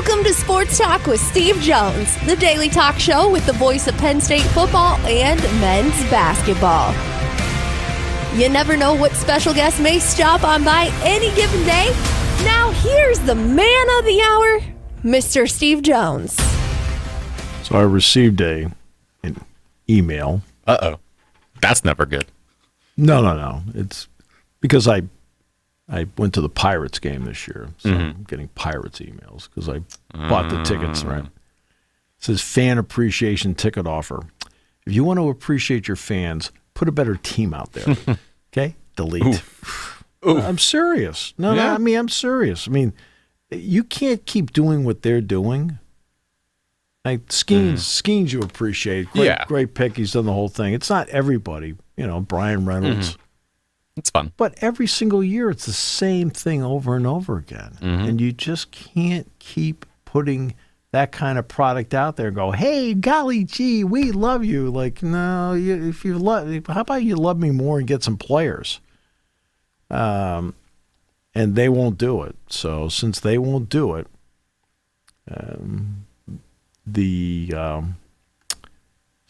Welcome to Sports Talk with Steve Jones, the daily talk show with the voice of Penn State football and men's basketball. You never know what special guest may stop on by any given day. Now here's the man of the hour, Mr. Steve Jones. So I received an email. Uh-oh. That's never good. No. It's because I went to the Pirates game this year, so I'm getting Pirates emails because I bought the tickets, right? It says fan appreciation ticket offer. If you want to appreciate your fans, put a better team out there. Okay? Delete. Oof. I'm serious. No, I'm serious. I mean, you can't keep doing what they're doing. Like Skeens you appreciate. Great pick. He's done the whole thing. It's not everybody. Brian Reynolds. It's fun. But every single year, it's the same thing over and over again. And you just can't keep putting that kind of product out there and go, hey, golly gee, we love you. Like, no, how about you love me more and get some players? And they won't do it. So since they won't do it, the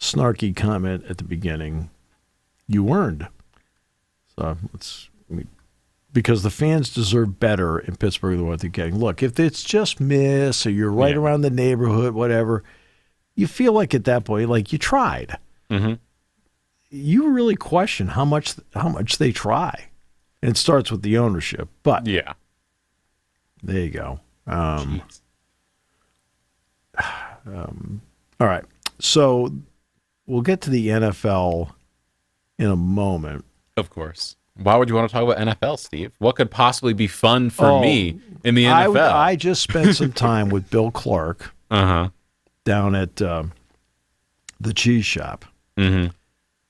snarky comment at the beginning, you earned. So because the fans deserve better in Pittsburgh than what they're getting. Look, if it's just miss or you're right around the neighborhood, whatever, you feel like at that point, like you tried. You really question how much they try. And it starts with the ownership. But there you go. All right. So we'll get to the NFL in a moment. Of course. Why would you want to talk about NFL, Steve? What could possibly be fun for me in the NFL? I just spent some time with Bill Clark down at the cheese shop. He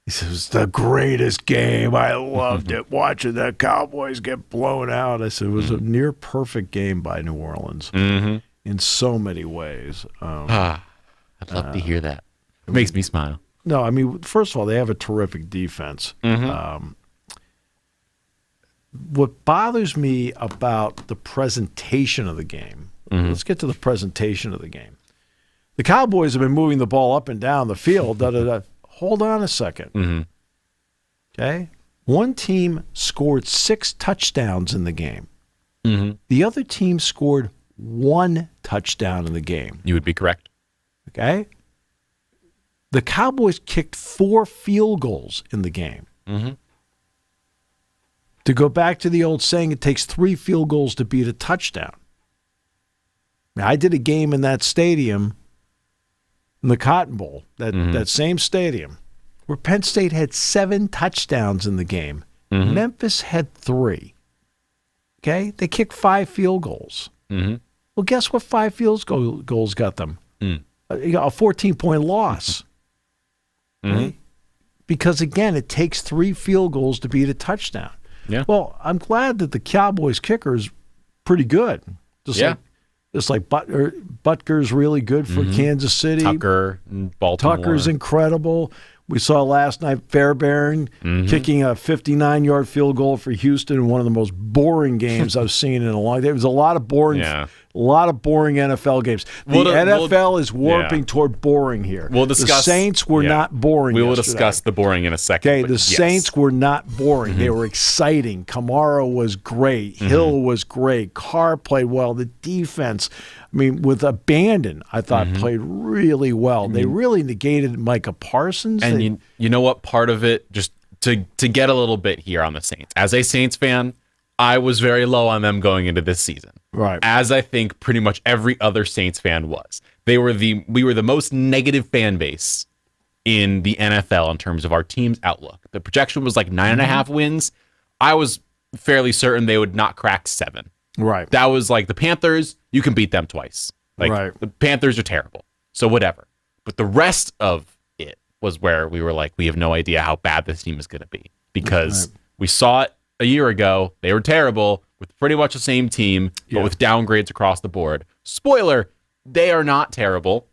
said, it was the greatest game. I loved it, watching the Cowboys get blown out. I said, it was a near-perfect game by New Orleans in so many ways. I'd love to hear that. It makes me smile. No, I mean, first of all, they have a terrific defense. What bothers me about the presentation of the game, let's get to the presentation of the game. The Cowboys have been moving the ball up and down the field. Hold on a second. Okay? One team scored 6 touchdowns in the game. The other team scored 1 touchdown in the game. You would be correct. Okay? The Cowboys kicked 4 field goals in the game. To go back to the old saying, it takes 3 field goals to beat a touchdown. Now, I did a game in that stadium, in the Cotton Bowl, that same stadium, where Penn State had 7 touchdowns in the game. Memphis had 3. Okay? They kicked 5 field goals. Well, guess what 5 field goals got them? A 14-point loss. Okay? Because, again, it takes 3 field goals to beat a touchdown. Well, I'm glad that the Cowboys kicker is pretty good. Just like Butker's really good for Kansas City. Tucker in Baltimore. Tucker's incredible. We saw last night Fairbairn kicking a 59-yard field goal for Houston in one of the most boring games I've seen in a long time. There was a lot of boring NFL games. The NFL is warping toward boring here. We'll discuss. The Saints were not boring. We will yesterday. discuss the boring in a second. Okay, the Saints were not boring. They were exciting. Kamara was great. Hill was great. Carr played well. The defense, I mean, with abandon, I thought played really well. They really negated Micah Parsons. And you know what? Part of it, just to get a little bit here on the Saints. As a Saints fan, I was very low on them going into this season. Right. As I think pretty much every other Saints fan was. We were the most negative fan base in the NFL in terms of our team's outlook. The projection was like 9.5 wins. I was fairly certain they would not crack 7. Right. That was like the Panthers, you can beat them twice. The Panthers are terrible. So whatever. But the rest of it was where we were like, we have no idea how bad this team is going to be. Because we saw it a year ago. They were terrible with pretty much the same team, but with downgrades across the board. Spoiler, they are not terrible.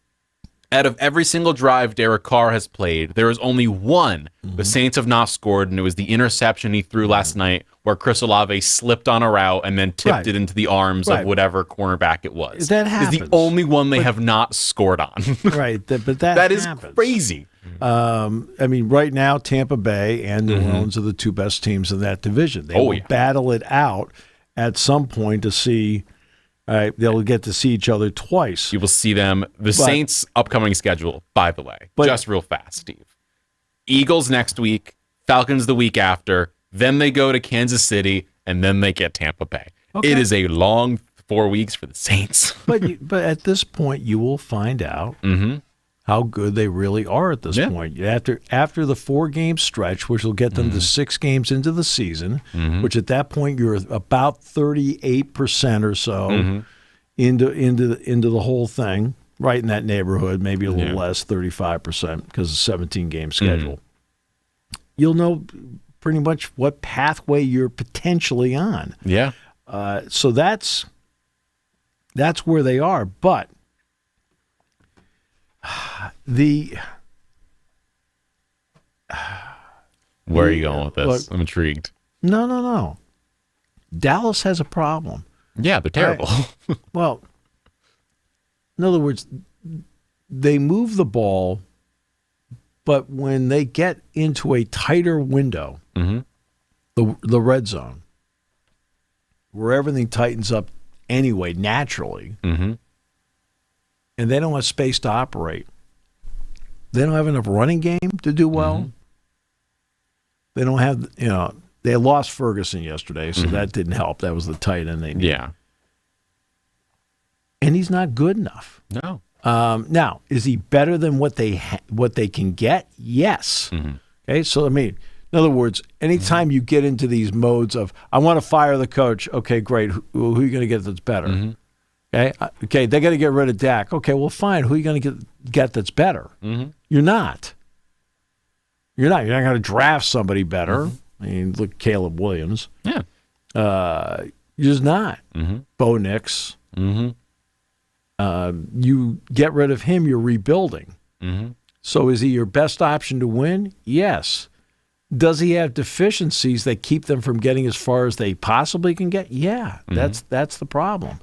Out of every single drive Derek Carr has played, there is only one the Saints have not scored, and it was the interception he threw last night where Chris Olave slipped on a route and then tipped it into the arms of whatever cornerback it was. That happens. It's the only one they have not scored on. Right, but that is happens. Crazy. I mean, right now, Tampa Bay and New Orleans are the two best teams in that division. They will battle it out at some point to see. They'll get to see each other twice. You will see them. Saints' upcoming schedule, by the way, just real fast, Steve. Eagles next week, Falcons the week after, then they go to Kansas City, and then they get Tampa Bay. Okay. It is a long 4 weeks for the Saints. but at this point, you will find out how good they really are at this point. After the 4-game stretch, which will get them to 6 games into the season, which at that point you're about 38% or so into the whole thing. Right in that neighborhood, maybe a little less, 35%, because of 17-game schedule. You'll know pretty much what pathway you're potentially on. Yeah. So that's where they are. But where are you going with this? I'm intrigued. No. Dallas has a problem. Yeah, they're terrible. Well, in other words, they move the ball, but when they get into a tighter window, the red zone, where everything tightens up anyway, naturally, and they don't have space to operate, they don't have enough running game to do well. They don't have, they lost Ferguson yesterday, so that didn't help. That was the tight end they needed. Yeah. And he's not good enough. No. Now, is he better than what they can get? Yes. Okay, so I mean, in other words, anytime you get into these modes of I want to fire the coach, okay, great. Who are you going to get that's better? Okay, they got to get rid of Dak. Okay, well, fine. Who are you going to get that's better? You're not. You're not going to draft somebody better. I mean, look, Caleb Williams. Yeah. You're just not. Bo Nix. You get rid of him, you're rebuilding. So is he your best option to win? Yes. Does he have deficiencies that keep them from getting as far as they possibly can get? Yeah, that's the problem.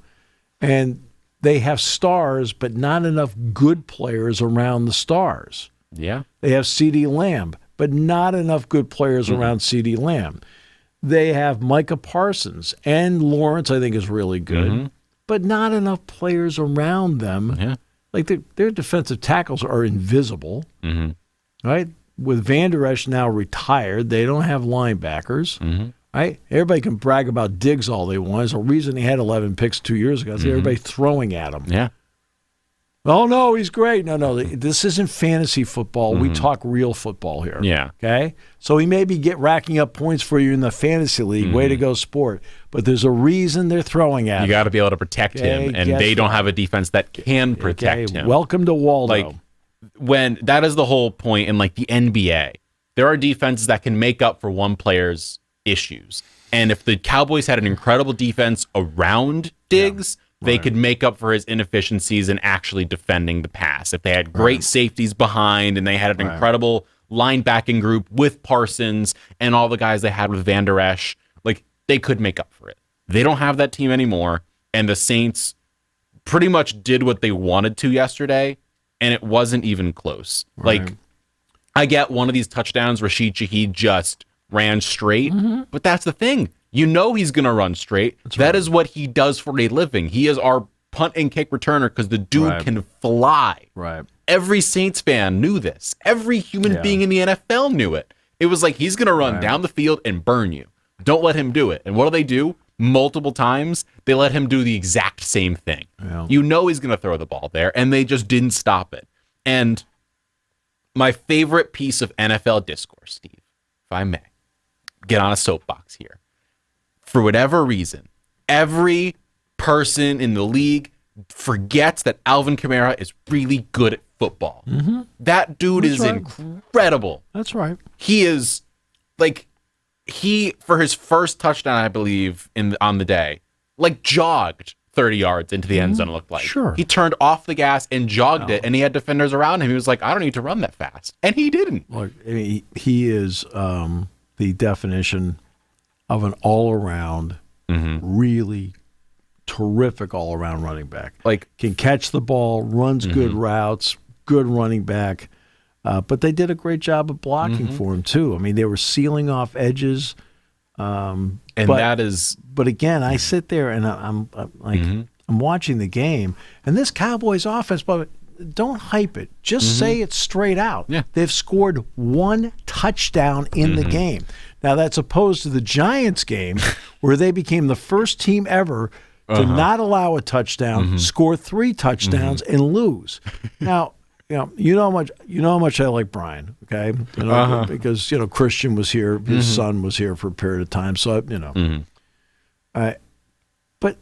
And they have stars, but not enough good players around the stars. Yeah. They have CeeDee Lamb, but not enough good players around CeeDee Lamb. They have Micah Parsons, and Lawrence, I think, is really good. But not enough players around them. Yeah. Like their defensive tackles are invisible, right? With Van Der Esch now retired, they don't have linebackers, right? Everybody can brag about Diggs all they want. There's a reason he had 11 picks 2 years ago. Everybody throwing at him. Yeah. Oh, no, he's great. No, this isn't fantasy football. We talk real football here. Yeah. Okay? So he may be racking up points for you in the fantasy league. Way to go, sport. But there's a reason they're throwing at him. You got to be able to protect him, and they don't have a defense that can protect him. Welcome to Waldo. Like, when that is the whole point in like the NBA, there are defenses that can make up for one player's issues. And if the Cowboys had an incredible defense around Diggs, they could make up for his inefficiencies in actually defending the pass. If they had great safeties behind and they had an incredible linebacking group with Parsons and all the guys they had with Van Der Esch, like they could make up for it. They don't have that team anymore, and the Saints pretty much did what they wanted to yesterday, and it wasn't even close. Like, I get one of these touchdowns, Rashid Shaheed just ran straight, but that's the thing. You know he's going to run straight. That is what he does for a living. He is our punt and kick returner because the dude can fly. Right. Every Saints fan knew this. Every human being in the NFL knew it. It was like, he's going to run down the field and burn you. Don't let him do it. And what do? Multiple times, they let him do the exact same thing. Yeah. You know he's going to throw the ball there, and they just didn't stop it. And my favorite piece of NFL discourse, Steve, if I may, get on a soapbox here. For whatever reason, every person in the league forgets that Alvin Kamara is really good at football. That dude is incredible. That's right. He is like, for his first touchdown, I believe, on the day, like jogged 30 yards into the end zone, it looked like. Sure. He turned off the gas and jogged it, and he had defenders around him. He was like, I don't need to run that fast. And he didn't. Look, I mean, he is the definition of an all-around, really terrific all-around running back. Like, can catch the ball, runs good routes, good running back. But they did a great job of blocking for him too. I mean, they were sealing off edges. But again, I sit there and I'm like, I'm watching the game, and this Cowboys offense, but don't hype it. Just say it straight out. Yeah. They've scored 1 touchdown in the game. Now, that's opposed to the Giants game, where they became the first team ever to not allow a touchdown, score 3 touchdowns, and lose. Now, you know how much I like Brian. Okay, because Christian was here, his son was here for a period of time, so but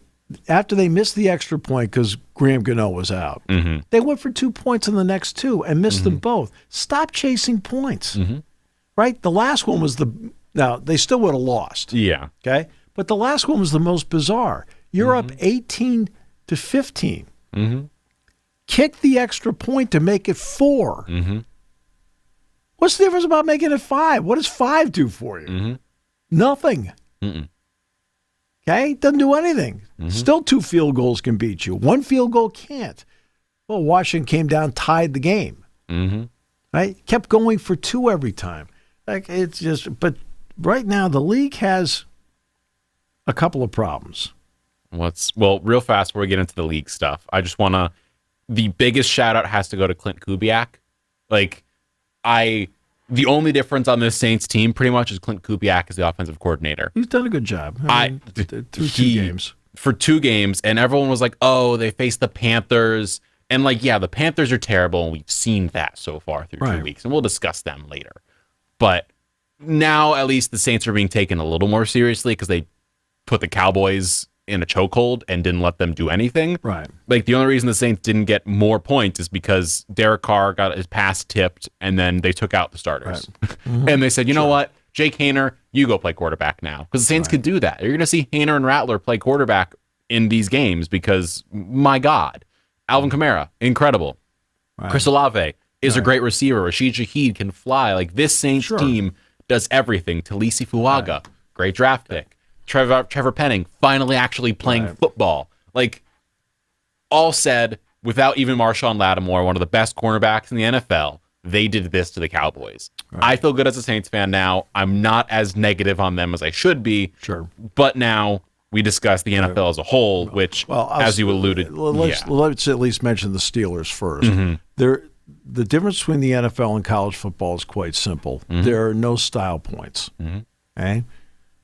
after they missed the extra point because Graham Gano was out, they went for 2 points in the next 2 and missed them both. Stop chasing points. Right? The last one was now they still would have lost. Yeah. Okay, but the last one was the most bizarre. You're up 18-15. Kick the extra point to make it 4. What's the difference about making it 5? What does 5 do for you? Nothing. Okay? Doesn't do anything. Still 2 field goals can beat you. 1 field goal can't. Well, Washington came down, tied the game. Right? Kept going for 2 every time. Like, it's just, but right now the league has a couple of problems. Well, real fast before we get into the league stuff, I just want to, the biggest shout out has to go to Clint Kubiak. Like, the only difference on this Saints team pretty much is Clint Kubiak is the offensive coordinator. He's done a good job. Through 2 games. For 2 games, and everyone was like, oh, they faced the Panthers. And like, yeah, the Panthers are terrible, and we've seen that so far through 2 weeks, and we'll discuss them later. But now at least the Saints are being taken a little more seriously because they put the Cowboys in a chokehold and didn't let them do anything. Right. Like, the only reason the Saints didn't get more points is because Derek Carr got his pass tipped, and then they took out the starters. And they said, you know what? Jake Haener, you go play quarterback now. Because the Saints could do that. You're going to see Haener and Rattler play quarterback in these games because, my God, Alvin Kamara, incredible. Chris Olave is a great receiver. Rashid Shaheed can fly. Like, this Saints team does everything. Talisi Fuaga, great draft pick. Trevor Penning finally actually playing football. Like, all said, without even Marshawn Lattimore, one of the best cornerbacks in the NFL, they did this to the Cowboys. I feel good as a Saints fan now. I'm not as negative on them as I should be. But now we discuss the NFL as a whole, which, as you alluded, let's at least mention the Steelers first. The difference between the NFL and college football is quite simple. There are no style points. Okay?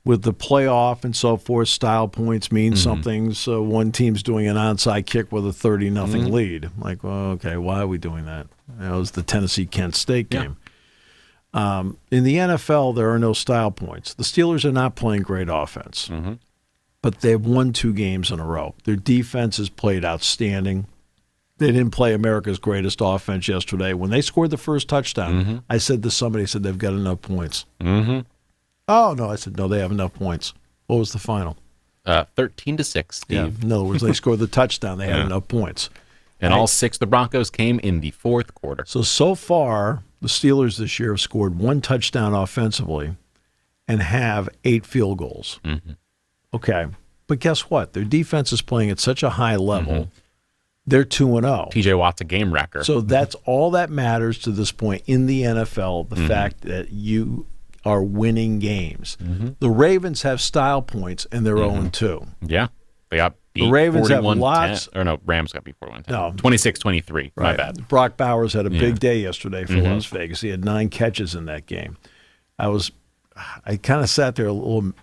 With the playoff and so forth, style points mean something. So one team's doing an onside kick with a 30-0 lead. Like, well, okay, why are we doing that? That was the Tennessee-Kent State game. In the NFL, there are no style points. The Steelers are not playing great offense, but they've won 2 games in a row. Their defense has played outstanding. They didn't play America's greatest offense yesterday. When they scored the first touchdown, I said to somebody, they've got enough points. Oh, no. I said, no, they have enough points. What was the final? 13-6, Steve. Yeah. In other words, they scored the touchdown. They had enough points. And all 6 of the Broncos came in the 4th quarter. So far, the Steelers this year have scored 1 touchdown offensively and have 8 field goals. Okay. But guess what? Their defense is playing at such a high level. They're 2-0. TJ Watt's a game wrecker. So that's all that matters to this point in the NFL, the fact that you are winning games. The Ravens have style points, and they're 0-2. Yeah. They got beat. The Ravens have lots. Or no, Rams got beat 41-10. No. 26-23. My bad. Brock Bowers had a big day yesterday for Las Vegas. He had 9 catches in that game. I kind of sat there a little,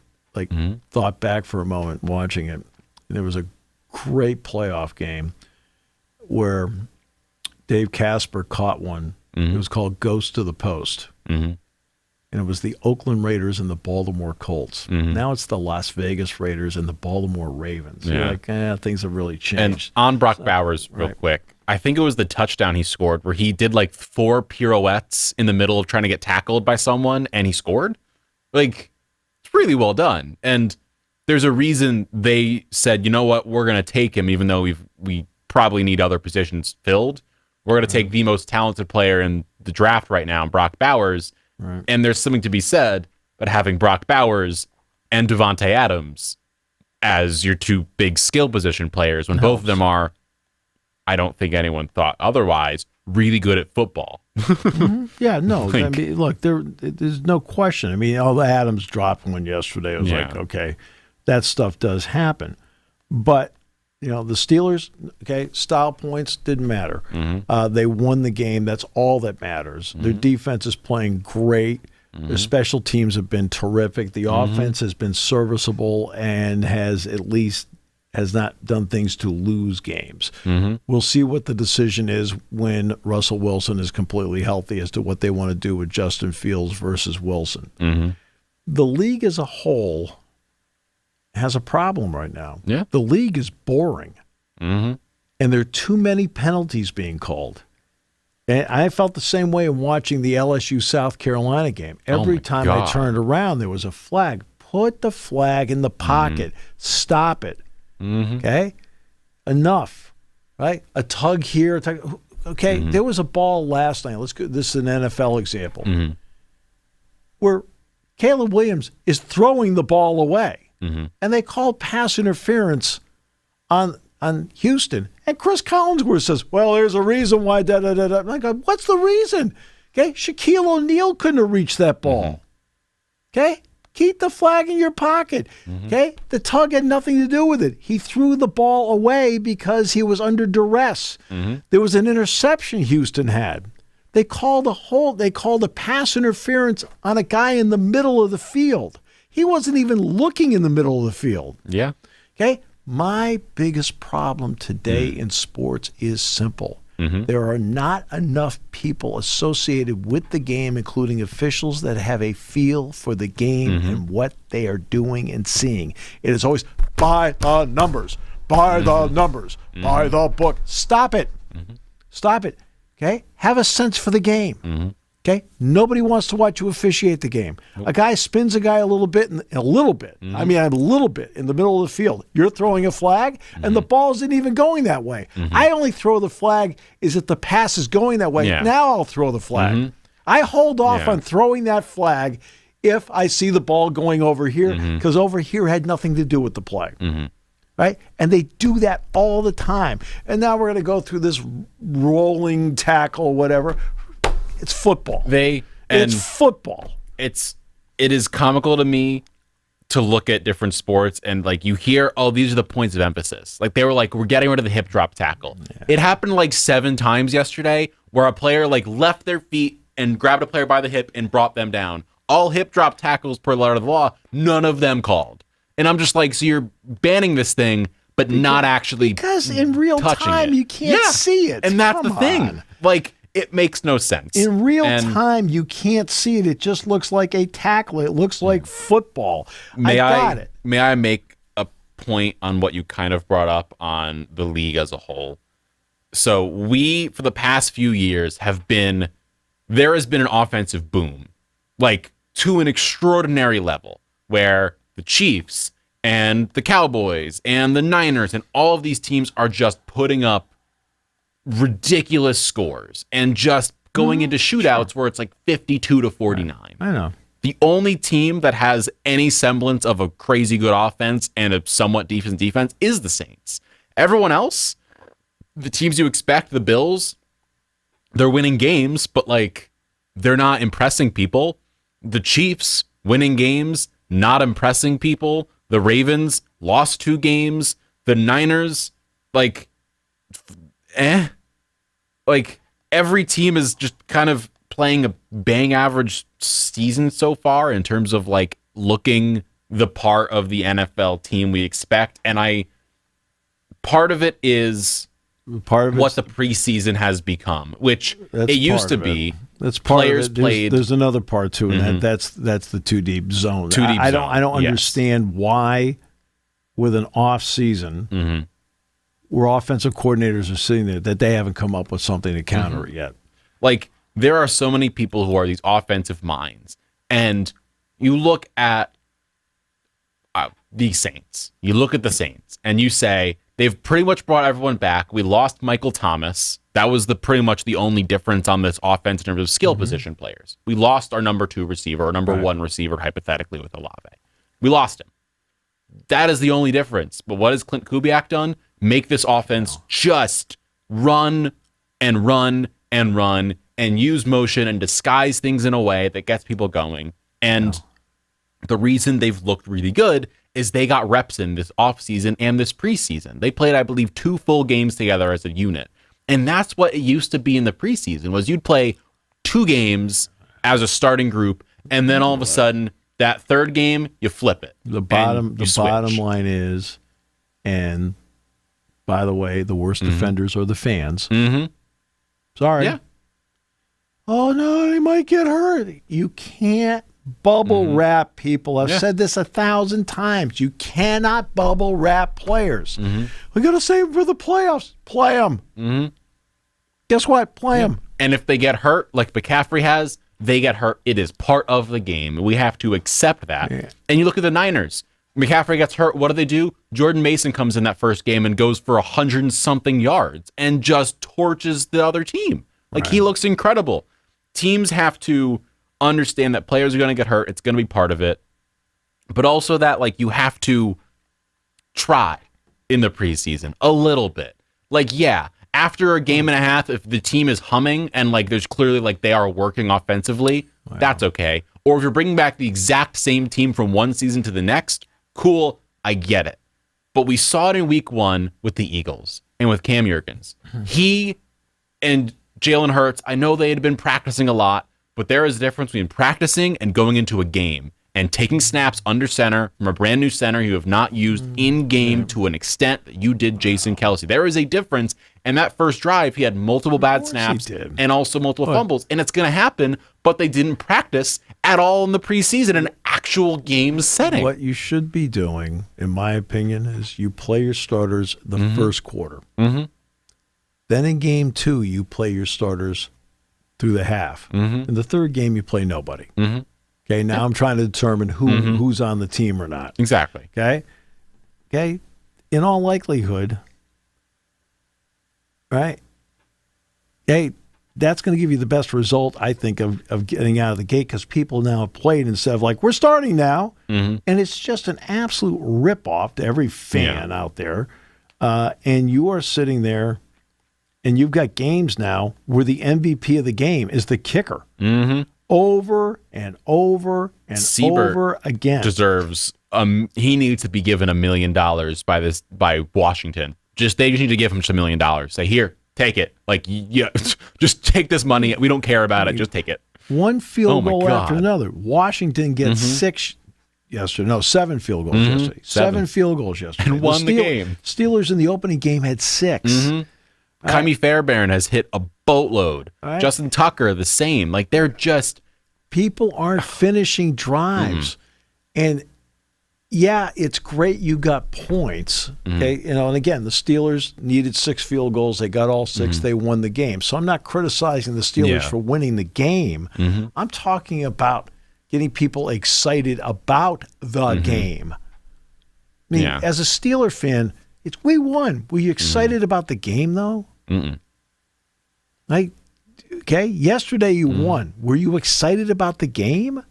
thought back for a moment watching it. And there was a great playoff game where Dave Casper caught one. It was called Ghost to the Post. And it was the Oakland Raiders and the Baltimore Colts. Now it's the Las Vegas Raiders and the Baltimore Ravens. You're like, things have really changed. And on Brock Bowers, real quick, I think it was the touchdown he scored where he did 4 pirouettes in the middle of trying to get tackled by someone, and he scored. It's really well done. And there's a reason they said, you know what, we're going to take him, even though we probably need other positions filled. We're going to take the most talented player in the draft right now, Brock Bowers. And there's something to be said about having Brock Bowers and Devontae Adams as your two big skill position players when both of them are, I don't think anyone thought otherwise, really good at football. Yeah, no. I mean, look, there's no question. I mean, the Adams dropped one yesterday. It was like, okay, that stuff does happen. But, the Steelers, style points didn't matter. They won the game. That's all that matters. Their defense is playing great. Their special teams have been terrific. The offense has been serviceable and has not done things to lose games. We'll see what the decision is when Russell Wilson is completely healthy as to what they want to do with Justin Fields versus Wilson. The league as a whole has a problem right now. Yeah. The league is boring, and there are too many penalties being called. And I felt the same way in watching the LSU South Carolina game. Every time I turned around, there was a flag. Put the flag in the pocket. Stop it. Okay? Enough. Right? A tug here. Okay, there was a ball last night. This is an NFL example. Where Caleb Williams is throwing the ball away. And they called pass interference on Houston. And Chris Collinsworth says, well, there's a reason why da-da-da-da. I'm like, what's the reason? Okay, Shaquille O'Neal couldn't have reached that ball. Okay? Keep the flag in your pocket. Okay? The tug had nothing to do with it. He threw the ball away because he was under duress. There was an interception Houston had. They called a pass interference on a guy in the middle of the field. He wasn't even looking in the middle of the field. Yeah. Okay? My biggest problem today in sports is simple. There are not enough people associated with the game, including officials, that have a feel for the game and what they are doing and seeing. It is always by the numbers, by the numbers, by the book. Stop it. Stop it. Okay? Have a sense for the game. Okay? Nobody wants to watch you officiate the game. A guy spins a guy a little bit, I mean, a little bit in the middle of the field. You're throwing a flag, and the ball isn't even going that way. I only throw the flag is if the pass is going that way. Now I'll throw the flag. I hold off on throwing that flag if I see the ball going over here, because over here had nothing to do with the play. Right? And they do that all the time. And now we're going to go through this rolling tackle, whatever. It's football. It's football. It is comical to me to look at different sports and like you hear, oh, these are the points of emphasis. Like they were like, we're getting rid of the hip drop tackle. It happened like 7 times yesterday where a player like left their feet and grabbed a player by the hip and brought them down. All hip drop tackles per letter of the law, none of them called. And I'm just like, so you're banning this thing, but not actually because in real time you can't see it. And that's the thing. Like, it makes no sense. In real time, you can't see it. It just looks like a tackle. It looks like football. May I make a point on what you kind of brought up on the league as a whole? So we, for the past few years, there has been an offensive boom, like to an extraordinary level, where the Chiefs and the Cowboys and the Niners and all of these teams are just putting up ridiculous scores and just going into shootouts where it's like 52-49. I know. The only team that has any semblance of a crazy good offense and a somewhat decent defense is the Saints. Everyone else, the teams you expect, the Bills, they're winning games, but like they're not impressing people. The Chiefs winning games, not impressing people. The Ravens lost 2 games. The Niners, like every team is just kind of playing a bang average season so far in terms of like looking the part of the NFL team we expect. And part of it is what the preseason has become, which it used to be. That's part of it. There's another part to it, and that's the too deep zone. I don't understand why with an off season where offensive coordinators are sitting there that they haven't come up with something to counter it yet. Like, there are so many people who are these offensive minds, and you look at the Saints. You look at the Saints, and you say, they've pretty much brought everyone back. We lost Michael Thomas. That was pretty much the only difference on this offense in terms of skill position players. We lost our number 2 receiver, or number 1 receiver, hypothetically, with Olave. We lost him. That is the only difference. But what has Clint Kubiak done? Make this offense just run and run and run and use motion and disguise things in a way that gets people going. And the reason they've looked really good is they got reps in this offseason and this preseason. They played, I believe, 2 full games together as a unit. And that's what it used to be in the preseason, was you'd play 2 games as a starting group, and then all of a sudden, that third game, you flip it. The bottom line is, and by the way, the worst defenders are the fans. Sorry. Yeah. Oh, no, they might get hurt. You can't bubble wrap people. I've said this 1,000 times. You cannot bubble wrap players. We got to save them for the playoffs. Play them. Guess what? Play them. And if they get hurt, like McCaffrey has, they get hurt. It is part of the game. We have to accept that. Yeah. And you look at the Niners. McCaffrey gets hurt. What do? Jordan Mason comes in that first game and goes for 100-something yards and just torches the other team. Like, he looks incredible. Teams have to understand that players are going to get hurt. It's going to be part of it. But also that, like, you have to try in the preseason a little bit. Like, yeah, after a game and a half, if the team is humming and, like, there's clearly, like, they are working offensively, that's okay. Or if you're bringing back the exact same team from one season to the next, cool, I get it. But we saw it in week 1 with the Eagles and with Cam Jurgens. He and Jalen Hurts, I know they had been practicing a lot, but there is a difference between practicing and going into a game and taking snaps under center from a brand new center you have not used in game to an extent that you did Jason Kelce. There is a difference. And that first drive, he had multiple bad snaps and also multiple fumbles. And it's going to happen, but they didn't practice at all in the preseason in an actual game setting. What you should be doing, in my opinion, is you play your starters the first quarter. Then in game 2, you play your starters through the half. In the third game, you play nobody. Okay, now I'm trying to determine who's on the team or not. Exactly. Okay? In all likelihood, right? Hey, that's going to give you the best result, I think, of getting out of the gate, because people now have played instead of like, we're starting now. And it's just an absolute ripoff to every fan out there. And you are sitting there, and you've got games now where the MVP of the game is the kicker. Over and over and over again. Deserves, he needs to be given $1 million by Washington. They just need to give him $1 million. Say, here, take it. Like, yeah, just take this money. We don't care about it. Just take it. One field goal after another. Washington gets 7 field goals yesterday. 7 field goals yesterday. And won the game. Steelers in the opening game had 6. Kyrie Fairbairn has hit a boatload. Justin Tucker, the same. Like, they're just... People aren't finishing drives. And, yeah, it's great you got points. Okay, and again, the Steelers needed 6 field goals. They got all 6. They won the game. So I'm not criticizing the Steelers for winning the game. I'm talking about getting people excited about the game. I mean, as a Steeler fan, we won. Were you excited about the game, though? Okay, yesterday you won. Were you excited about the game?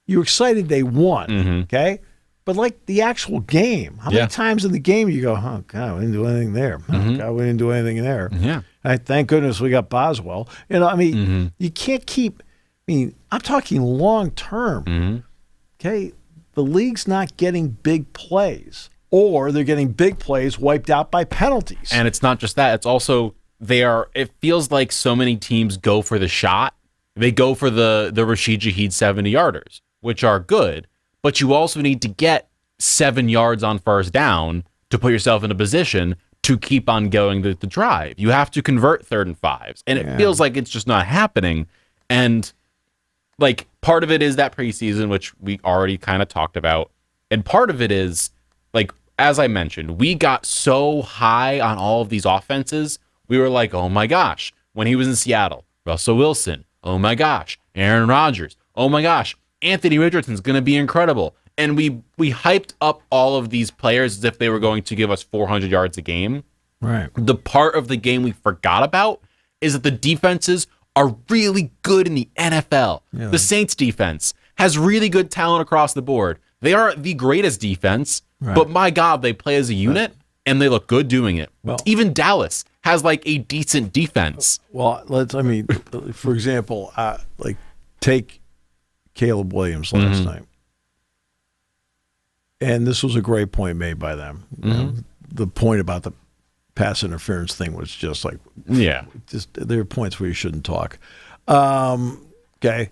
You were excited they won, okay? But like the actual game, how many times in the game you go, oh, God, we didn't do anything there. Oh, God, we didn't do anything there. Thank goodness we got Boswell. You can't keep, I'm talking long term, okay? The league's not getting big plays, or they're getting big plays wiped out by penalties. And it's not just that. It's also... it feels like so many teams go for the shot. They go for the Rashid Shaheed 70-yarders, which are good, but you also need to get 7 yards on first down to put yourself in a position to keep on going the drive. You have to convert 3rd and 5s, and it feels like it's just not happening. And, like, part of it is that preseason, which we already kind of talked about, and part of it is, like, as I mentioned, we got so high on all of these offenses. We were like, oh my gosh, when he was in Seattle, Russell Wilson, oh my gosh, Aaron Rodgers, oh my gosh, Anthony Richardson's going to be incredible. And we hyped up all of these players as if they were going to give us 400 yards a game. Right. The part of the game we forgot about is that the defenses are really good in the NFL. The Saints defense has really good talent across the board. They are the greatest defense, Right. But my God, they play as a unit, and they look good doing it. Well, even Dallas has like a decent defense. Well, for example, take Caleb Williams last night. And this was a great point made by them. You know, the point about the pass interference thing was just like, there are points where you shouldn't talk. Okay.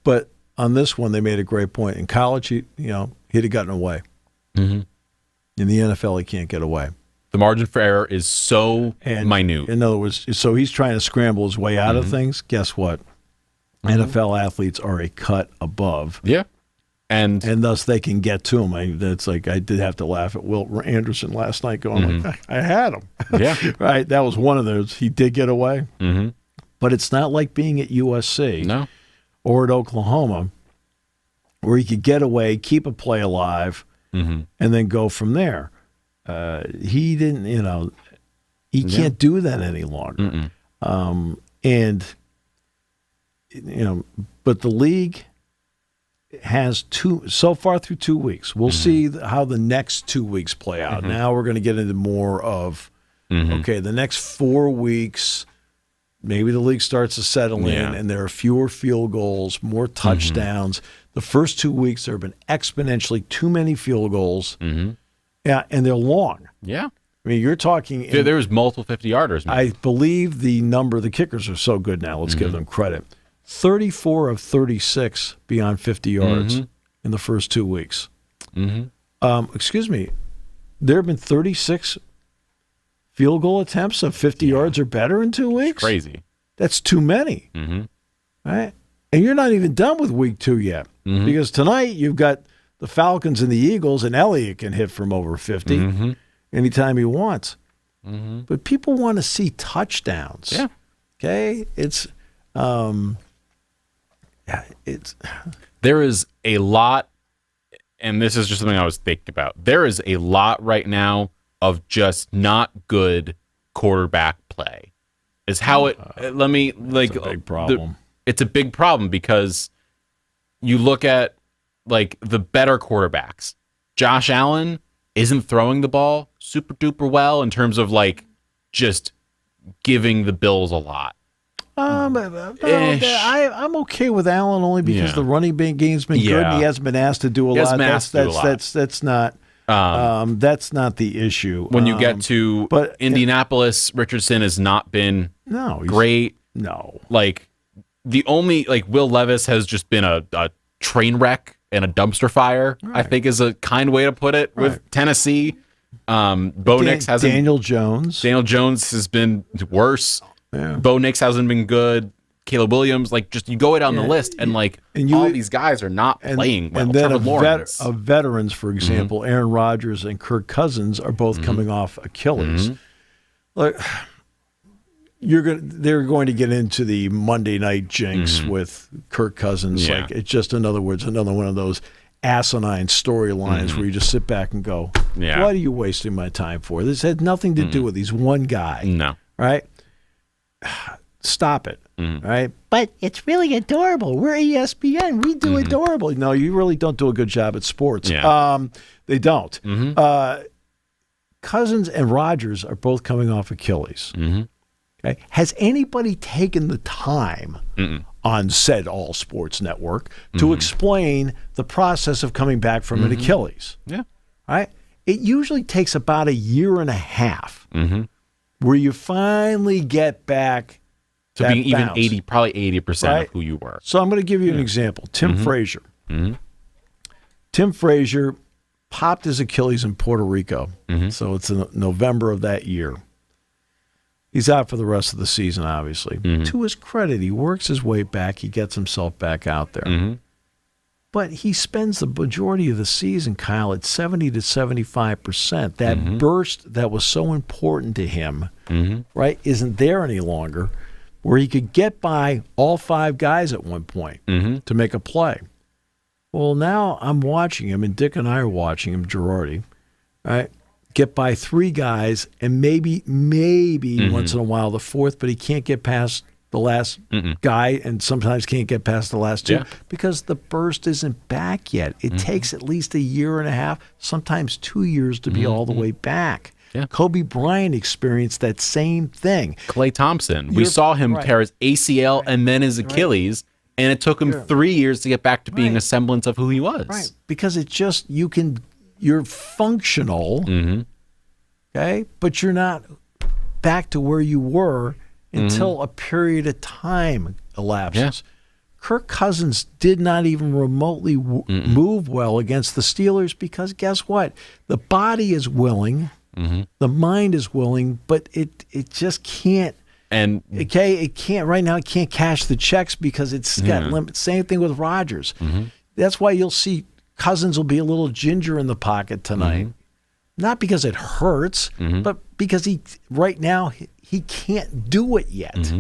But on this one, they made a great point. In college, he'd have gotten away. In the NFL, he can't get away. The margin for error is so minute. In other words, so he's trying to scramble his way out of things. Guess what? NFL athletes are a cut above. Yeah. And thus they can get to him. I did have to laugh at Will Anderson last night going, I had him. Yeah. Right? That was one of those. He did get away. But it's not like being at USC or at Oklahoma where he could get away, keep a play alive, and then go from there. He didn't, he can't do that any longer. But the league has so far through 2 weeks. We'll see how the next 2 weeks play out. Now we're going to get into more of, the next 4 weeks, maybe the league starts to settle in and there are fewer field goals, more touchdowns. The first 2 weeks, there have been exponentially too many field goals. Yeah, and they're long. Yeah. I mean, you're talking. There's multiple 50-yarders. I believe the kickers are so good now. Let's give them credit. 34 of 36 beyond 50 yards in the first 2 weeks. Excuse me. There have been 36 field goal attempts of 50 yards or better in 2 weeks? It's crazy. That's too many. Right? And you're not even done with week 2 yet. Because tonight you've got the Falcons and the Eagles, and Elliott can hit from over 50 anytime he wants. But people want to see touchdowns. Yeah. Okay? There is a lot, and this is just something I was thinking about. There is a lot right now of just not good quarterback play. Is how it. It's a big problem. It's a big problem because you look at the better quarterbacks. Josh Allen isn't throwing the ball super duper well in terms of just giving the Bills a lot. I'm okay with Allen only because the running game's been good and he hasn't been asked to do a lot. That's not the issue. When you get to Indianapolis, Richardson has not been great. No. The only Will Levis has just been a train wreck and a dumpster fire, I think is a kind way to put it with Tennessee. Bo Nix hasn't. Daniel Jones has been worse. Yeah. Bo Nix hasn't been good. Caleb Williams, you go down the list, and all these guys are not playing well. And then of veterans, for example, Aaron Rodgers and Kirk Cousins are both coming off Achilles. They're going to get into the Monday night jinx with Kirk Cousins. It's just another one of those asinine storylines where you just sit back and go, "What are you wasting my time for? This had nothing to do with he's one guy." No, right? Stop it. Right? But it's really adorable. We're ESPN. We do adorable. No, you really don't do a good job at sports. Yeah. They don't. Cousins and Rodgers are both coming off Achilles. Okay? Has anybody taken the time on said All Sports Network to explain the process of coming back from an Achilles? Yeah. Right? It usually takes about a year and a half where you finally get back to being even bounce. probably 80% of who you were. So I'm going to give you an example. Tim Frazier. Tim Frazier popped his Achilles in Puerto Rico. So it's in November of that year. He's out for the rest of the season, obviously. To his credit, he works his way back. He gets himself back out there. But he spends the majority of the season, Kyle, at 70 to 75%. That burst that was so important to him, right, isn't there any longer, where he could get by all five guys at one point to make a play. Well, now I'm watching him, and Dick and I are watching him, Girardi, right, get by three guys, and maybe once in a while the fourth, but he can't get past the last guy and sometimes can't get past the last two because the burst isn't back yet. It takes at least a year and a half, sometimes 2 years to be all the way back. Yeah. Kobe Bryant experienced that same thing. Klay Thompson. We saw him tear his ACL and then his Achilles, and it took him 3 years to get back to being a semblance of who he was. Right. Because it just, you're functional, okay, but you're not back to where you were until a period of time elapses. Yeah. Kirk Cousins did not even remotely move well against the Steelers because guess what? The body is willing, the mind is willing, but it just can't. And it can't right now. It can't cash the checks because it's got limits. Same thing with Rodgers. That's why you'll see Cousins will be a little ginger in the pocket tonight, not because it hurts, but because he can't do it yet.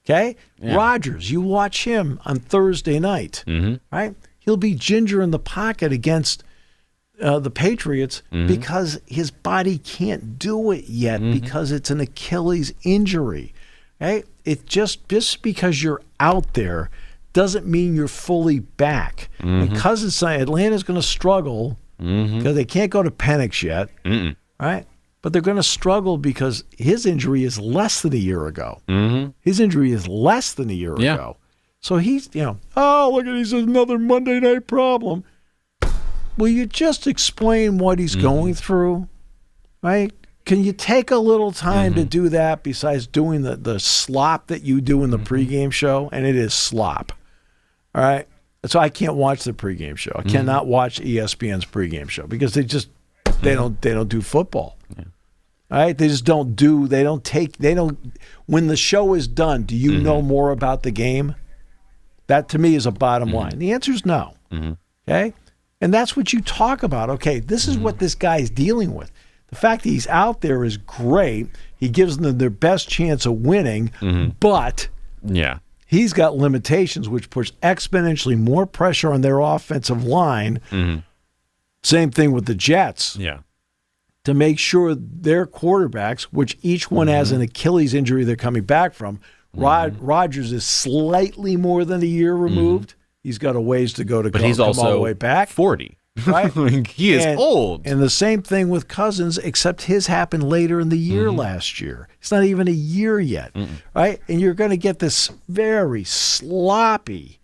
Okay, Rodgers, you watch him on Thursday night, right? He'll be ginger in the pocket against the Patriots because his body can't do it yet because it's an Achilles injury. Right? It just because you're out there doesn't mean you're fully back. And Cousins say Atlanta's going to struggle because they can't go to Penix yet, right? But they're going to struggle because his injury is less than a year ago. His injury is less than a year ago. So he's, oh, look at he's another Monday night problem. Will you just explain what he's going through, right? Can you take a little time to do that besides doing the slop that you do in the pregame show? And it is slop, all right? So I can't watch the pregame show. I cannot watch ESPN's pregame show because they don't do football. All right? They just don't do, when the show is done, do you know more about the game? That to me is a bottom line. The answer is no, okay? And that's what you talk about. Okay, this is what this guy's dealing with. The fact that he's out there is great. He gives them their best chance of winning, but he's got limitations, which puts exponentially more pressure on their offensive line. Same thing with the Jets. To make sure their quarterbacks, which each one has an Achilles injury they're coming back from, Rodgers is slightly more than a year removed. He's got a ways to go to come all the way back. 40. Right? He is old. And the same thing with Cousins, except his happened later in the year last year. It's not even a year yet, right? And you're going to get this very sloppy,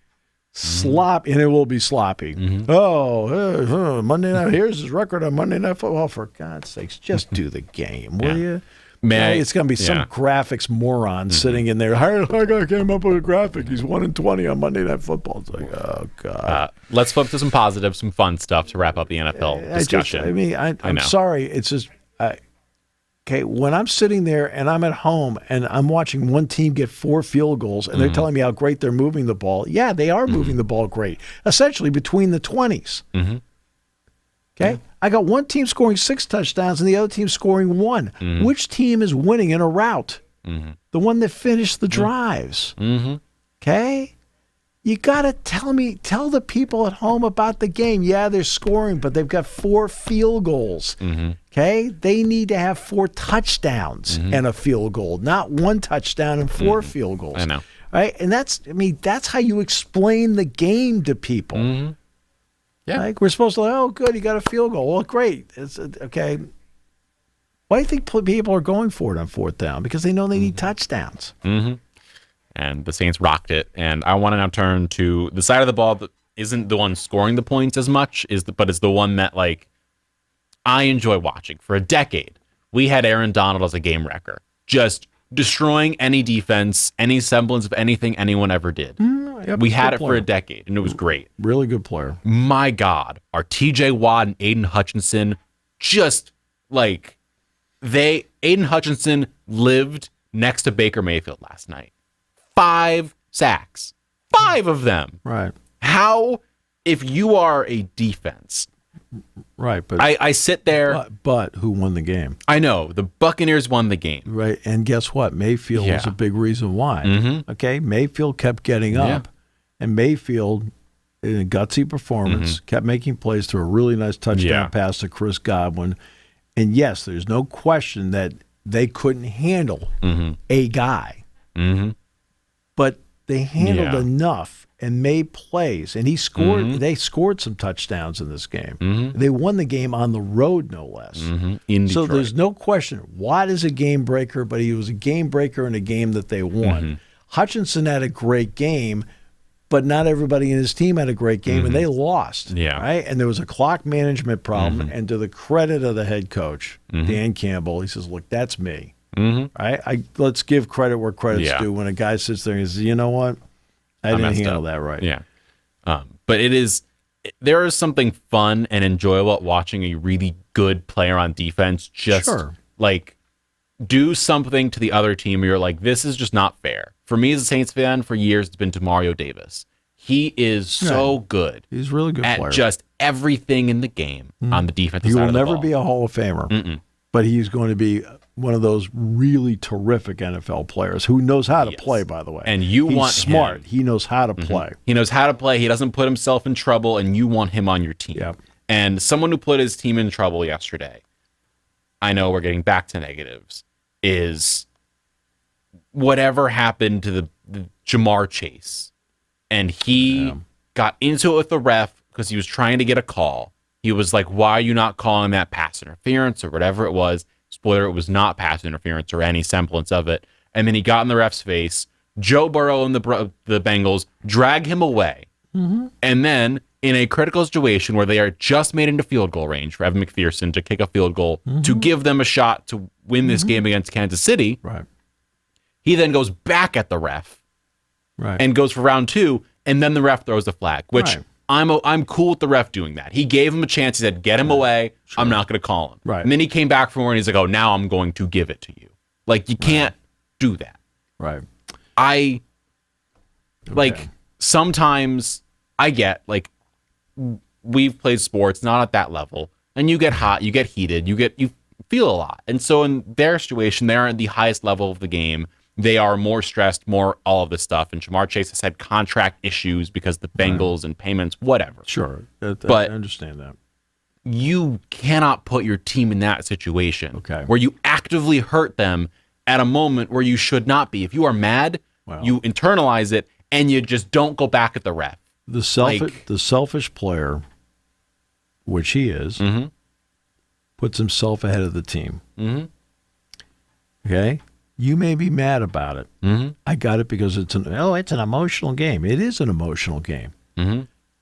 and it will be sloppy. Monday night, here's his record on Monday Night Football. For God's sakes, just do the game, will you? It's going to be some graphics moron sitting in there. How guy came up with a graphic? He's 1-20 on Monday Night Football. It's like, oh, God. Let's flip to some positive, some fun stuff to wrap up the NFL discussion. I'm sorry. It's just, okay, when I'm sitting there and I'm at home and I'm watching one team get 4 field goals and they're telling me how great they're moving the ball, yeah, they are moving the ball great, essentially between the 20s. Okay? I got one team scoring 6 touchdowns and the other team scoring 1. Which team is winning in a rout? The one that finished the drives. Okay? You got to tell the people at home about the game. Yeah, they're scoring, but they've got 4 field goals. Okay? They need to have 4 touchdowns and a field goal, not 1 touchdown and 4 field goals. I know. Right? And that's how you explain the game to people. Yeah. Like we're supposed to, oh, good, you got a field goal. Well, great. It's okay. Why do you think people are going for it on 4th down? Because they know they need touchdowns. And the Saints rocked it. And I want to now turn to the side of the ball that isn't the one scoring the points as much, but is the one that, like, I enjoy watching. For a decade, we had Aaron Donald as a game wrecker, just destroying any defense, any semblance of anything anyone ever did. We had it for a decade, and it was great. Really good player. My God, are TJ Watt and Aiden Hutchinson just like Aiden Hutchinson lived next to Baker Mayfield last night. 5 sacks. 5 of them. Right. How, if you are a defense... Right, but I sit there. But who won the game? I know the Buccaneers won the game. Right, and guess what? Mayfield was a big reason why. Okay, Mayfield kept getting up, and Mayfield, in a gutsy performance, kept making plays through a really nice touchdown pass to Chris Godwin. And yes, there's no question that they couldn't handle a guy. but they handled enough and made plays, and he scored. Mm-hmm. They scored some touchdowns in this game. Mm-hmm. They won the game on the road, no less. Mm-hmm. In so Detroit. there's no question. Watt is a game breaker, but he was a game breaker in a game that they won. Mm-hmm. Hutchinson had a great game, but not everybody in his team had a great game, and they lost. Yeah. Right? And there was a clock management problem, Mm-hmm. and to the credit of the head coach, Dan Campbell, he says, look, that's me. Mm-hmm. Right? Let's give credit where credit's due. When a guy sits there and says, you know what? I didn't handle that right. Yeah. But there is something fun and enjoyable about watching a really good player on defense just like do something to the other team where you're like, this is just not fair. For me as a Saints fan, for years, it's been Demario Davis. He is so good. He's a really good at player. Just everything in the game on the defensive He side will of the never ball. be a Hall of Famer, but he's going to be one of those really terrific NFL players who knows how to play, by the way. And he's want smart. him. He knows how to play. He knows how to play. He doesn't put himself in trouble, and you want him on your team. Yep. And someone who put his team in trouble yesterday, I know we're getting back to negatives, is whatever happened to the Jamar Chase. And he got into it with the ref because he was trying to get a call. He was like, why are you not calling that pass interference or whatever it was? Spoiler, it was not pass interference or any semblance of it. And then he got in the ref's face. Joe Burrow and the Bengals drag him away. Mm-hmm. And then in a critical situation where they are just made into field goal range for Evan McPherson to kick a field goal to give them a shot to win this game against Kansas City, he then goes back at the ref and goes for round 2, and then the ref throws the flag, which I'm cool with the ref doing that. He gave him a chance. He said, get him away. I'm not going to call him. And then he came back for more, and he's like, oh, now I'm going to give it to you. Like, you can't do that. Sometimes I get, like, we've played sports, not at that level, and you get hot, you get heated, you feel a lot. And so in their situation, they're at the highest level of the game. They are more stressed, more all of this stuff. And Jamar Chase has had contract issues because the Bengals and payments, whatever. But I understand that. You cannot put your team in that situation where you actively hurt them at a moment where you should not be. If you are mad, you internalize it, and you just don't go back at the ref. The selfish player, which he is, puts himself ahead of the team. Okay? You may be mad about it. I got it because it's an emotional game. It is an emotional game.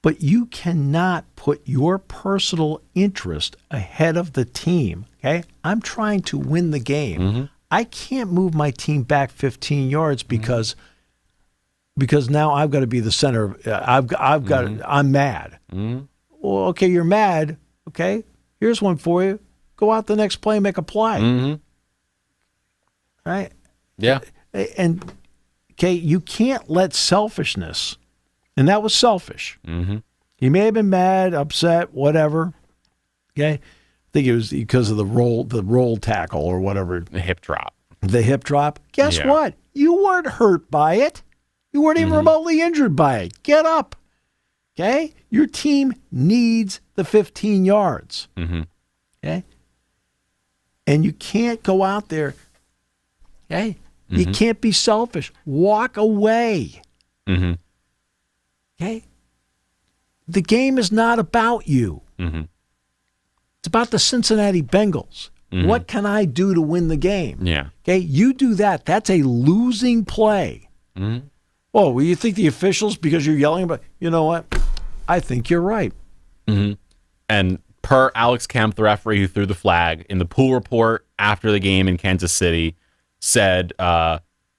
But you cannot put your personal interest ahead of the team. Okay? I'm trying to win the game. I can't move my team back 15 yards because now I've got to be the center. I'm mad. Well, okay, you're mad. Okay, here's one for you. Go out the next play and make a play. Right? Yeah. And, okay, you can't let selfishness, and that was selfish. He may have been mad, upset, whatever. Okay? I think it was because of the roll tackle or whatever. The hip drop. Guess what? You weren't hurt by it. You weren't even remotely injured by it. Get up. Okay? Your team needs the 15 yards. Okay? And you can't go out there. Okay? You can't be selfish. Walk away. Okay? The game is not about you. It's about the Cincinnati Bengals. What can I do to win the game? Okay? You do that. That's a losing play. Oh, well, you think the officials, because you're yelling about, you know what? I think you're right. And per Alex Kemp, the referee who threw the flag, in the pool report after the game in Kansas City, said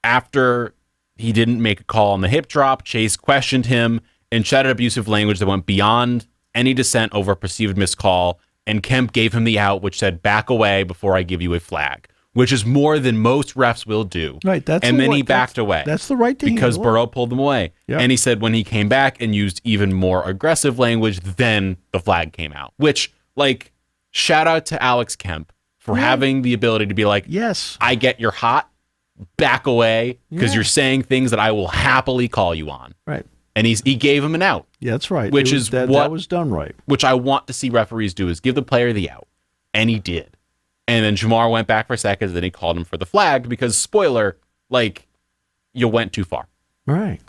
after he didn't make a call on the hip drop, Chase questioned him and shouted abusive language that went beyond any dissent over a perceived missed call, and Kemp gave him the out, which said, back away before I give you a flag, which is more than most refs will do. And then he backed away. That's the right thing. Because Burrow pulled them away. And he said when he came back and used even more aggressive language, then the flag came out. Which, like, shout out to Alex Kemp for having the ability to be like, yes, I get you're hot, back away, because you're saying things that I will happily call you on. And he gave him an out. Yeah, that's right. Which is that was done right. Which I want to see referees do, is give the player the out. And he did. And then Jamar went back for seconds, then he called him for the flag because, spoiler, like, you went too far. Right.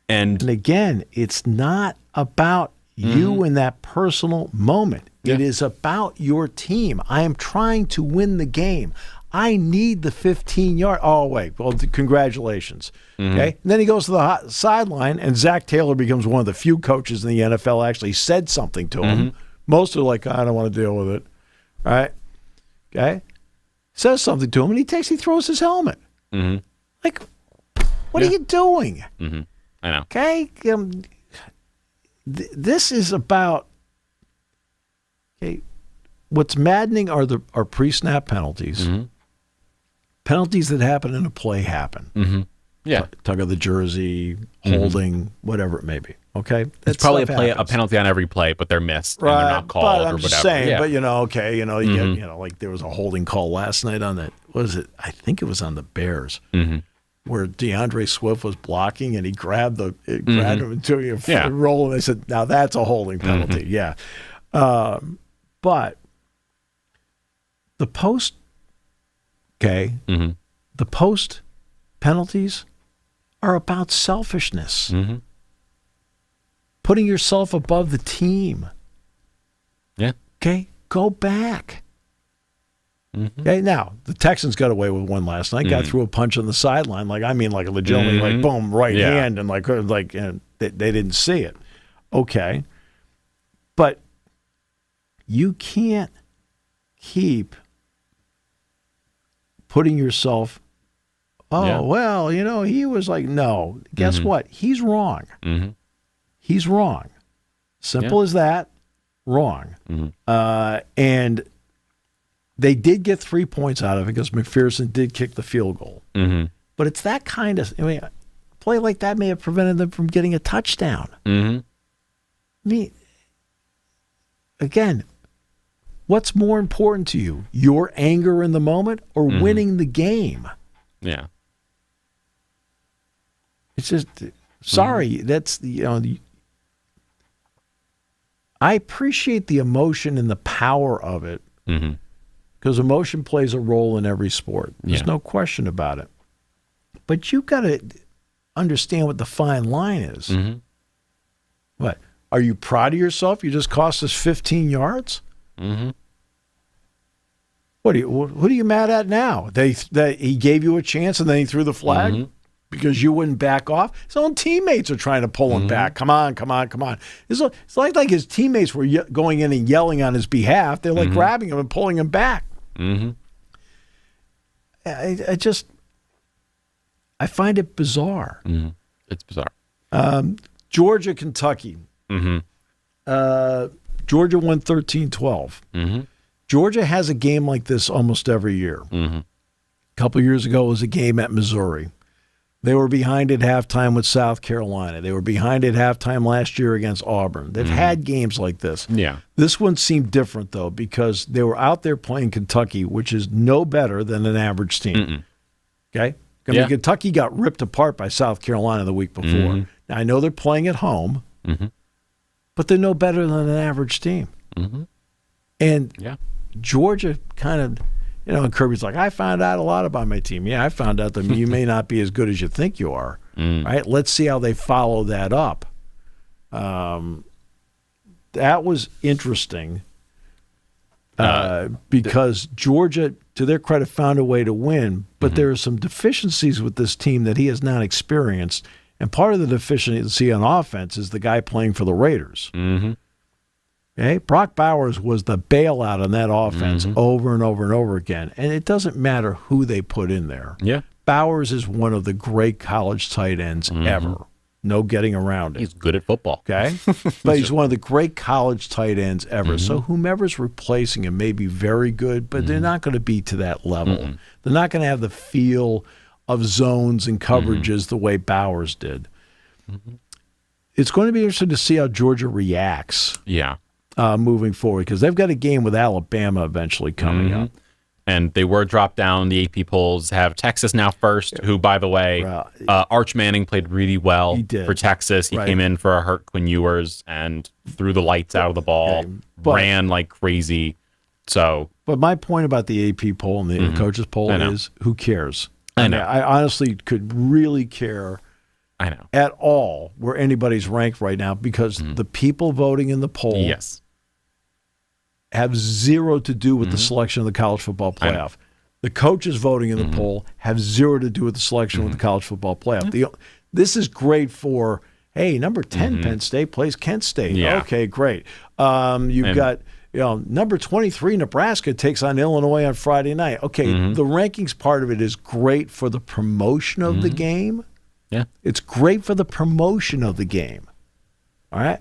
And again, it's not about you in that personal moment. It is about your team. I am trying to win the game. I need the 15-yard. Oh, wait. Well, congratulations. Okay. And then he goes to the sideline, and Zach Taylor becomes one of the few coaches in the NFL actually said something to him. Most are like, I don't want to deal with it. Right? Okay. Says something to him, and he throws his helmet. Like, what are you doing? I know. Okay. This is about. Okay. What's maddening are pre-snap penalties. Penalties that happen in a play happen. Yeah. Tug of the jersey, holding, whatever it may be. Okay, it's probably a penalty on every play, but they're missed and they're not called but or I'm whatever. Just saying, yeah. But you get, like there was a holding call last night on that. What was it? I think it was on the Bears, where DeAndre Swift was blocking and he grabbed him and took a roll, and they said, "Now that's a holding penalty." Yeah, but the post, the post penalties are about selfishness. Putting yourself above the team. Yeah. Okay? Go back. Okay, now, the Texans got away with one last night, got through a punch on the sideline, like a legitimately, like, boom, right hand, and and they didn't see it. Okay. But you can't keep putting yourself, well, he was like, no. Guess what? He's wrong. He's wrong. Simple as that. Wrong. And they did get 3 points out of it because McPherson did kick the field goal. But it's that kind of a play like that may have prevented them from getting a touchdown. I mean, again, what's more important to you? Your anger in the moment or winning the game? Yeah. It's just, sorry, that's I appreciate the emotion and the power of it because emotion plays a role in every sport. There's no question about it. But you've got to understand what the fine line is. What? Are you proud of yourself? You just cost us 15 yards? Who are you mad at now? That he gave you a chance and then he threw the flag? Because you wouldn't back off. His own teammates are trying to pull him back. Come on. It's like his teammates were going in and yelling on his behalf. They're like grabbing him and pulling him back. I find it bizarre. It's bizarre. Georgia, Kentucky. Georgia won 13-12. Georgia has a game like this almost every year. A couple years ago, it was a game at Missouri. They were behind at halftime with South Carolina. They were behind at halftime last year against Auburn. They've had games like this. Yeah. This one seemed different, though, because they were out there playing Kentucky, which is no better than an average team. Okay? I mean, Kentucky got ripped apart by South Carolina the week before. Now, I know they're playing at home, but they're no better than an average team. And Georgia kind of... and Kirby's like, I found out a lot about my team. Yeah, I found out that you may not be as good as you think you are. Right? Let's see how they follow that up. That was interesting because Georgia, to their credit, found a way to win, but there are some deficiencies with this team that he has not experienced. And part of the deficiency on offense is the guy playing for the Raiders. Okay? Brock Bowers was the bailout on that offense over and over and over again. And it doesn't matter who they put in there. Yeah. Bowers is one of the great college tight ends ever. No getting around it. He's good at football. Okay? But he's one of the great college tight ends ever. So whomever's replacing him may be very good, but they're not going to be to that level. They're not going to have the feel of zones and coverages the way Bowers did. It's going to be interesting to see how Georgia reacts. Yeah. Moving forward, because they've got a game with Alabama eventually coming up. And they were dropped down. The AP polls have Texas now first, who, by the way, Arch Manning played really well for Texas. He came in for a hurt Quinn Ewers and threw the lights out of the ball, ran like crazy. But my point about the AP poll and the coaches poll is, who cares? I know. I honestly could really care I know. at all where anybody's ranked right now because the people voting in the poll have zero to do with the selection of the college football playoff. The coaches voting in the poll have zero to do with the selection of the college football playoff. This is great for, hey, number 10 Penn State plays Kent State. Yeah. Okay, great. You've got number 23 Nebraska takes on Illinois on Friday night. Okay, the rankings part of it is great for the promotion of the game. Yeah. It's great for the promotion of the game. All right?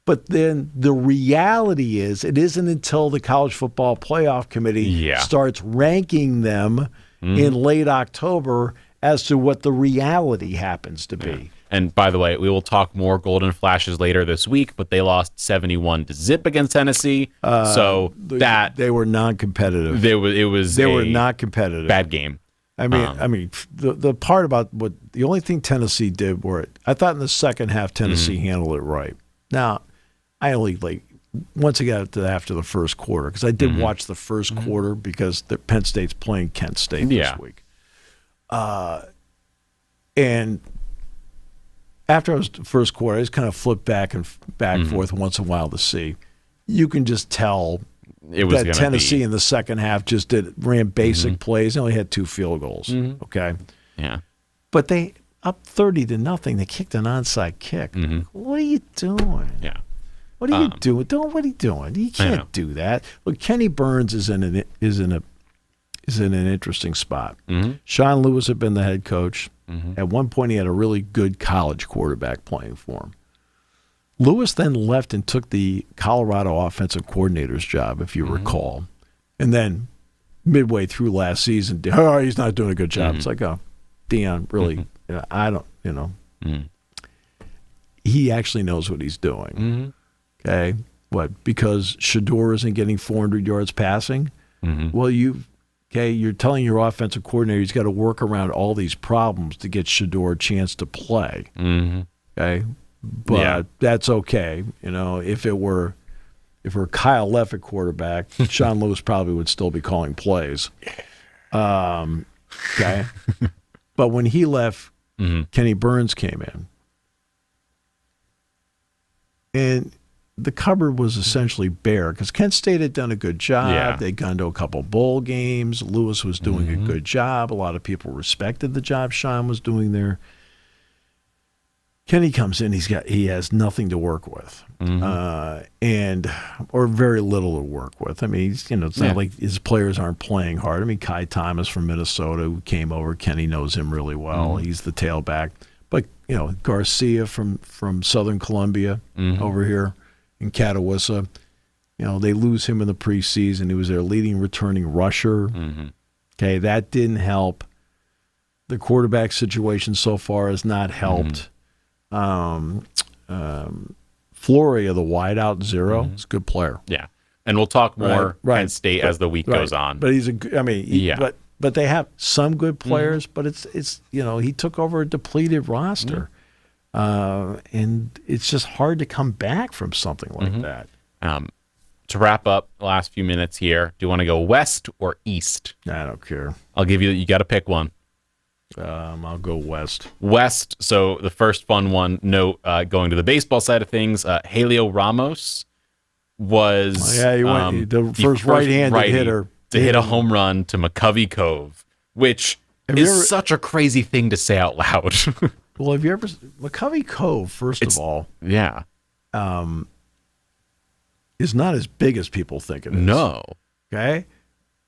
But then the reality is it isn't until the College Football Playoff Committee starts ranking them in late October as to what the reality happens to be. And by the way, we will talk more Golden Flashes later this week, but they lost 71-0 against Tennessee. They were non-competitive. They were not competitive. Bad game. I mean, the part about the only thing Tennessee did I thought in the second half Tennessee handled it right. Now, I only once I got to after the first quarter because I did watch the first quarter because Penn State's playing Kent State this week. And after the first quarter, I just kind of flipped back and forth once in a while to see. You can just tell that Tennessee in the second half just ran basic plays. They only had 2 field goals. Okay. Yeah. But they up 30-0. They kicked an onside kick. What are you doing? Yeah. What are you doing? What are you doing? You can't do that. Look, Kenny Burns is in an interesting spot. Sean Lewis had been the head coach. At one point, he had a really good college quarterback playing for him. Lewis then left and took the Colorado offensive coordinator's job, if you recall. And then midway through last season, he's not doing a good job. It's like, Deion, really, I don't, He actually knows what he's doing. Okay? What? Because Shador isn't getting 400 yards passing? Well, you're telling your offensive coordinator he's got to work around all these problems to get Shador a chance to play. Okay? But that's okay. If it were Kyle Leff at quarterback, Sean Lewis probably would still be calling plays. Okay? But when he left, Kenny Burns came in. And the cupboard was essentially bare because Kent State had done a good job. Yeah. They'd gone to a couple bowl games. Lewis was doing a good job. A lot of people respected the job Sean was doing there. Kenny comes in. He has nothing to work with, or very little to work with. I mean, it's not like his players aren't playing hard. I mean, Kai Thomas from Minnesota who came over. Kenny knows him really well. He's the tailback. But Garcia from Southern Columbia over here in Catawissa, they lose him in the preseason. He was their leading returning rusher. Okay, that didn't help. The quarterback situation so far has not helped. Floria, the wideout zero, is a good player. Yeah, and we'll talk more Penn State as the week goes on. But but they have some good players. But it's he took over a depleted roster. And it's just hard to come back from something like that. To wrap up the last few minutes here, do you want to go west or east? I don't care. I'll give you got to pick one. I'll go west. West. So the first fun one, going to the baseball side of things, Helio Ramos was he went the first right-handed hitter to hit a home run to McCovey Cove, which is such a crazy thing to say out loud. Well, have you ever McCovey Cove? First of all, is not as big as people think it is. No, okay,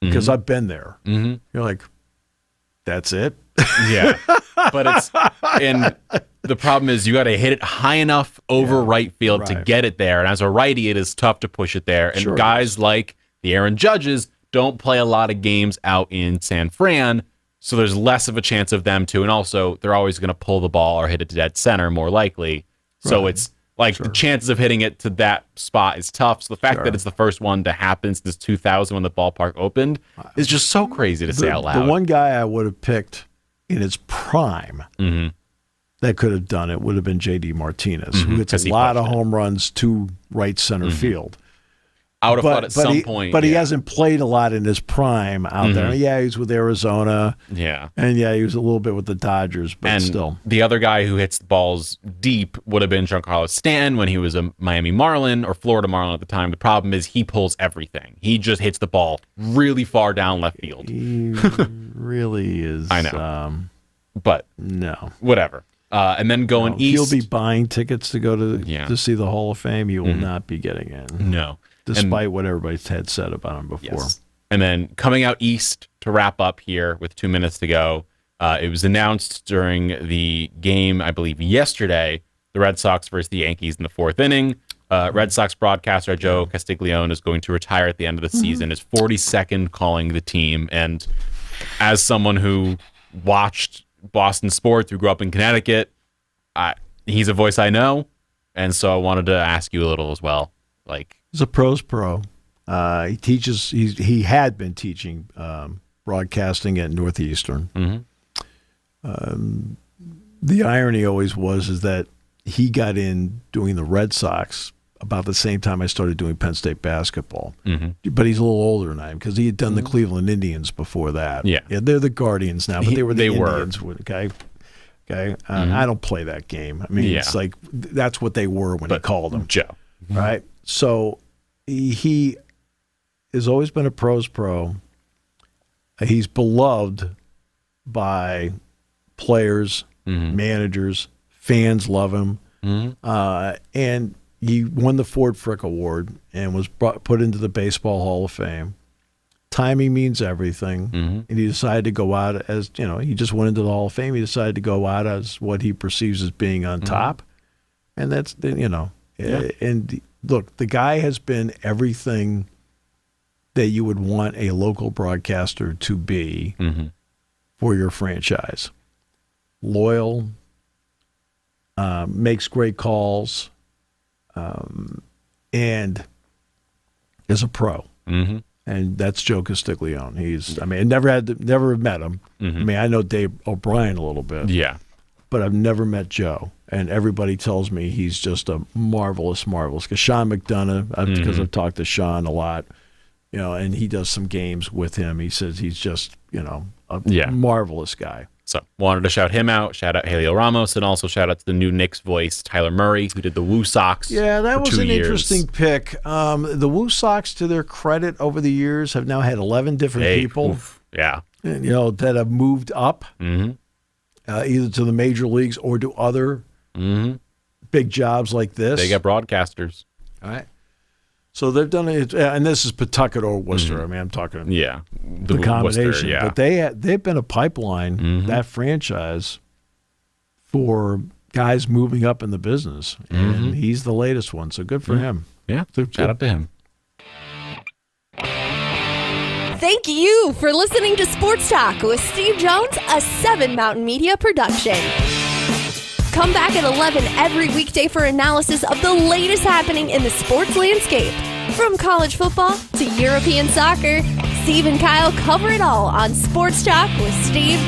because I've been there. You're like, that's it. Yeah, but the problem is you got to hit it high enough over right field to get it there, and as a righty, it is tough to push it there. And guys like the Aaron Judges don't play a lot of games out in San Fran. So there's less of a chance of them to, and also they're always going to pull the ball or hit it to dead center more likely. So it's like the chances of hitting it to that spot is tough. So the fact that it's the first one to happen since 2000 when the ballpark opened is just so crazy to say out loud. The one guy I would have picked in his prime that could have done it would have been J.D. Martinez, who hits a lot of home runs to right center field. I would have thought at some point. But he hasn't played a lot in his prime out there. Yeah, he's with Arizona. Yeah. And yeah, he was a little bit with the Dodgers, but still. The other guy who hits the balls deep would have been Giancarlo Stanton when he was a Miami Marlin or Florida Marlin at the time. The problem is he pulls everything. He just hits the ball really far down left field. He really is. I know. But no. Whatever. And then going east. He'll be buying tickets to go to see the Hall of Fame. He will not be getting in. No. Despite what everybody's had said about him before. Yes. And then coming out east to wrap up here with 2 minutes to go, it was announced during the game, I believe, yesterday, the Red Sox versus the Yankees in the fourth inning. Red Sox broadcaster Joe Castiglione is going to retire at the end of the season. His 42nd calling the team. And as someone who watched Boston sports, who grew up in Connecticut, he's a voice I know. And so I wanted to ask you a little as well. He's a pros pro. He teaches. He had been teaching broadcasting at Northeastern. The irony always is that he got in doing the Red Sox about the same time I started doing Penn State basketball. But he's a little older than I am because he had done the Cleveland Indians before that. Yeah, they're the Guardians now, but they were the Indians. Okay. I don't play that game. I mean, it's like that's what they were when he called them. Joe. Right? So he has always been a pros pro. He's beloved by players, managers, fans love him. And he won the Ford Frick Award and was put into the Baseball Hall of Fame. Timing means everything. And he decided to go out as, he just went into the Hall of Fame. He decided to go out as what he perceives as being on top. And that's, and look, the guy has been everything that you would want a local broadcaster to be for your franchise. Loyal, makes great calls, and is a pro. And that's Joe Castiglione. I never met him. I mean, I know Dave O'Brien a little bit. Yeah. But I've never met Joe. And everybody tells me he's just a marvelous. Because Sean McDonough, because I've talked to Sean a lot, and he does some games with him. He says he's just, a marvelous guy. So wanted to shout him out, shout out Helio Ramos, and also shout out to the new Knicks voice, Tyler Murray, who did the Woo Sox. Yeah, that was an 2 years. Interesting pick. The Woo Sox, to their credit, over the years have now had 11 different people. Yeah. That have moved up, either to the major leagues or to other big jobs like this. They got broadcasters. All right. So they've done it, and this is Pawtucket or Worcester. I mean, I'm talking the combination. Worcester, But they've been a pipeline, that franchise, for guys moving up in the business. And he's the latest one, so good for him. Yeah, shout out to him. Thank you for listening to Sports Talk with Steve Jones, a 7 Mountain Media production. Come back at 11 every weekday for analysis of the latest happening in the sports landscape. From college football to European soccer, Steve and Kyle cover it all on Sports Talk with Steve